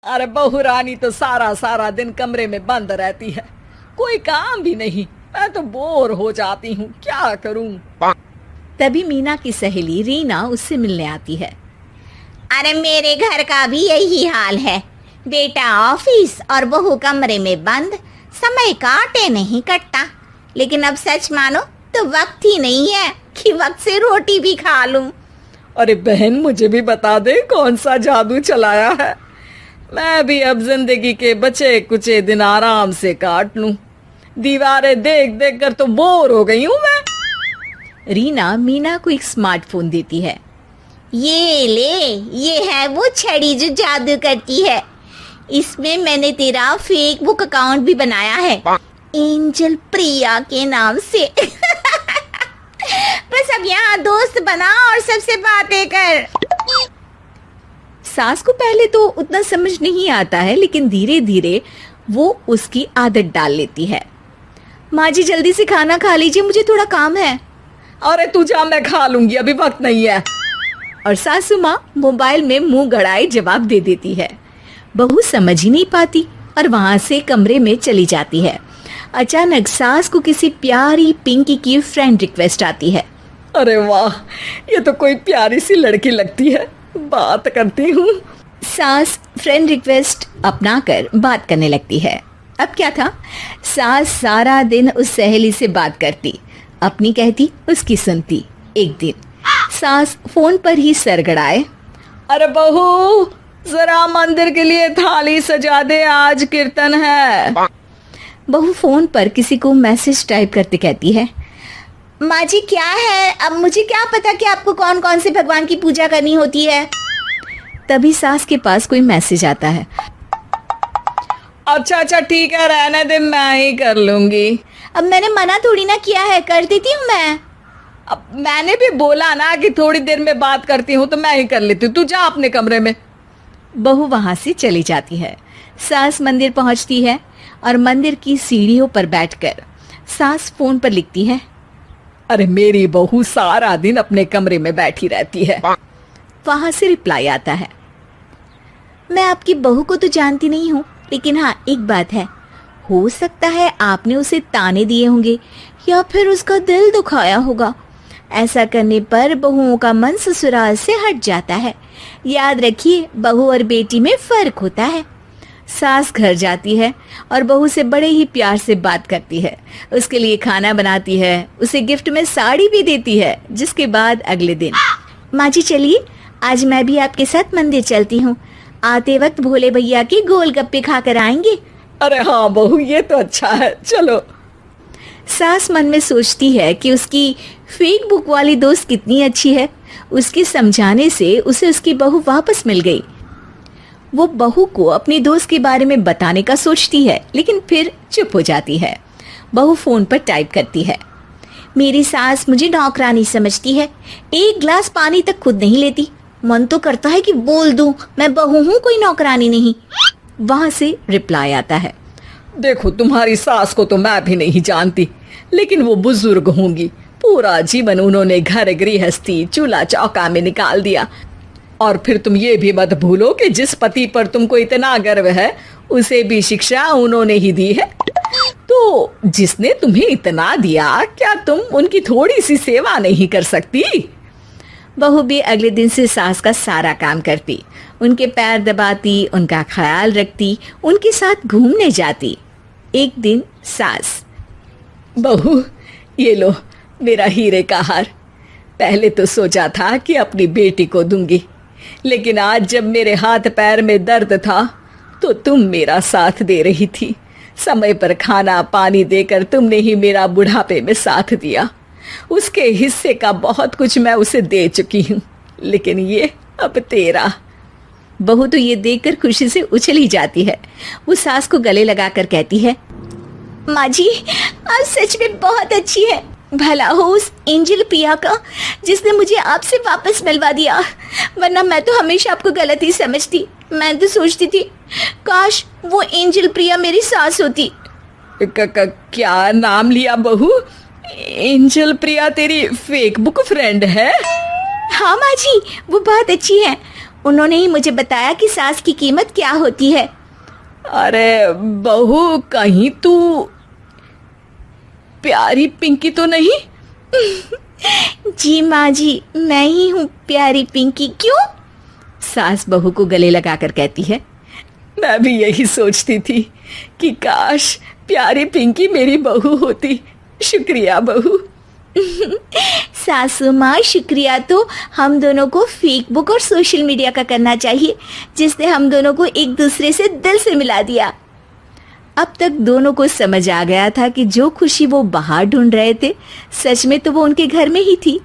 अरे बहू रानी तो सारा सारा दिन कमरे में बंद रहती है, कोई काम भी नहीं। मैं तो बोर हो जाती हूँ, क्या करूँ। तभी मीना की सहेली रीना उससे मिलने आती है। अरे मेरे घर का भी यही हाल है, बेटा ऑफिस और बहू कमरे में बंद, समय काटे नहीं कटता। लेकिन अब सच मानो तो वक्त ही नहीं है कि वक्त से रोटी भी खा लूं। अरे बहन, मुझे भी बता दे कौन सा जादू चलाया है। मैं भी अब जिंदगी के बचे कुचे दिन आराम से काट लूं। दीवारें देख देख कर तो बोर हो गई हूं मैं। रीना मीना को एक स्मार्टफोन देती है। ये ले, ये है वो छड़ी जो जादू करती है। इसमें मैंने तेरा फेसबुक अकाउंट भी बनाया है, एंजल प्रिया के नाम से। बस अब यहाँ दोस्त बना और सबसे बातें कर। सास को पहले तो उतना समझ नहीं आता है, लेकिन धीरे धीरे वो उसकी आदत डाल लेती है। माँ जी जल्दी से खाना खा लीजिए, मुझे थोड़ा काम है। अरे तू जा, मैं खा लूंगी, अभी वक्त नहीं है। और सासू माँ मोबाइल में मुंह गड़ाए जवाब दे देती है। बहू समझ ही नहीं पाती और वहां से कमरे में चली जाती है। अचानक सास को किसी प्यारी पिंकी की फ्रेंड रिक्वेस्ट आती है। अरे वाह, ये तो कोई प्यारी सी लड़की लगती है, बात करती हूँ। सास फ्रेंड रिक्वेस्ट अपनाकर बात करने लगती है। अब क्या था, सास सारा दिन उस सहेली से बात करती, अपनी कहती, उसकी सुनती। एक दिन सास फोन पर ही सरगड़ाए, अरे बहू जरा मंदिर के लिए थाली सजा दे, आज कीर्तन है। बहू फोन पर किसी को मैसेज टाइप करते कहती है, माँ जी क्या है, अब मुझे क्या पता कि आपको कौन कौन से भगवान की पूजा करनी होती है। तभी सास के पास कोई मैसेज आता है। अच्छा अच्छा ठीक है, रहने दे, मैं ही कर लूंगी। अब मैंने मना थोड़ी ना किया है, कर देती हूँ मैं। अब मैंने भी बोला ना कि थोड़ी देर में बात करती हूँ, तो मैं ही कर लेती हूँ, तू जा अपने कमरे में। बहू वहां से चली जाती है। सास मंदिर पहुंचती है और मंदिर की सीढ़ियों पर बैठकर सास फोन पर लिखती है, अरे मेरी बहू सारा दिन अपने कमरे में बैठी रहती है। वहां से रिप्लाई आता है, मैं आपकी बहू को तो जानती नहीं हूँ, लेकिन हाँ एक बात है, हो सकता है आपने उसे ताने दिए होंगे या फिर उसका दिल दुखाया होगा। ऐसा करने पर बहुओं का मन ससुराल से हट जाता है। याद रखिए, बहू और बेटी में फर्क होता है। सास घर जाती है और बहू से बड़े ही प्यार से बात करती है, उसके लिए खाना बनाती है, उसे गिफ्ट में साड़ी भी देती है। जिसके बाद अगले दिन, माँ जी चलिए, आज मैं भी आपके साथ मंदिर चलती हूँ, आते वक्त भोले भैया के गोलगप्पे खा कर आएंगे। अरे हाँ बहू, ये तो अच्छा है, चलो। सास मन में सोचती है कि उसकी फेसबुक वाली दोस्त कितनी अच्छी है। उसके समझाने से उसे उसकी बहू वापस मिल गई। वो बहू को अपनी दोस्त के बारे में बताने का सोचती है, लेकिन फिर चुप हो जाती है। बहू फोन पर टाइप करती है, मेरी सास मुझे नौकरानी समझती है, एक गिलास पानी तक खुद नहीं लेती। मन तो करता है कि बोल दूं, मैं बहू हूँ, कोई नौकरानी नहीं। वहां से रिप्लाई आता है, देखो तुम्हारी सास को तो मैं भी नहीं जानती, लेकिन वो बुजुर्ग होंगी, पूरा जीवन उन्होंने घर गृहस्थी चूल्हा चौका में निकाल दिया। और फिर तुम ये भी मत भूलो कि जिस पति पर तुमको इतना गर्व है, उसे भी शिक्षा उन्होंने ही दी है। तो जिसने तुम्हें इतना दिया, क्या तुम उनकी थोड़ी सी सेवा नहीं कर सकती? बहू भी अगले दिन से सास का सारा काम करती, उनके पैर दबाती, उनका ख्याल रखती, उनके साथ घूमने जाती। एक दिन सास, बहू ये लो मेरा हीरे का हार। पहले तो सोचा था कि अपनी बेटी को दूंगी, लेकिन आज जब मेरे हाथ पैर में दर्द था तो तुम मेरा साथ दे रही थी। समय पर खाना पानी देकर तुमने ही मेरा बुढ़ापे में साथ दिया। उसके हिस्से का बहुत कुछ मैं उसे दे चुकी हूँ, लेकिन ये अब तेरा। बहू तो ये देखकर खुशी से उछल ही जाती है। वो सास को गले लगाकर कहती है, माँ जी आप सच में बहुत अच्छी है। भला हो उस एंजल प्रिया का जिसने मुझे आपसे वापस मिलवा दिया, वरना मैं तो हमेशा आपको गलत ही समझती। मैं तो सोचती थी काश वो एंजल प्रिया मेरी सास होती। क्या नाम लिया बहू? एंजल प्रिया तेरी फेसबुक फ्रेंड है? हाँ माँ जी, वो बहुत अच्छी है। उन्होंने ही मुझे बताया कि सास की कीमत क्या होती है। अरे बहू, कहीं तू प्यारी पिंकी तो नहीं? जी माँ जी, मैं ही हूँ प्यारी पिंकी। क्यों? सास बहू को गले लगाकर कहती है। मैं भी यही सोचती थी कि काश प्यारी पिंकी मेरी बहू होती। शुक्रिया बहू। सासू माँ, शुक्रिया तो हम दोनों को फेसबुक और सोशल मीडिया का करना चाहिए, जिसने हम दोनों को एक दूसरे से दिल से मिला दिया। अब तक दोनों को समझ आ गया था कि जो खुशी वो बाहर ढूंढ रहे थे, सच में तो वो उनके घर में ही थी।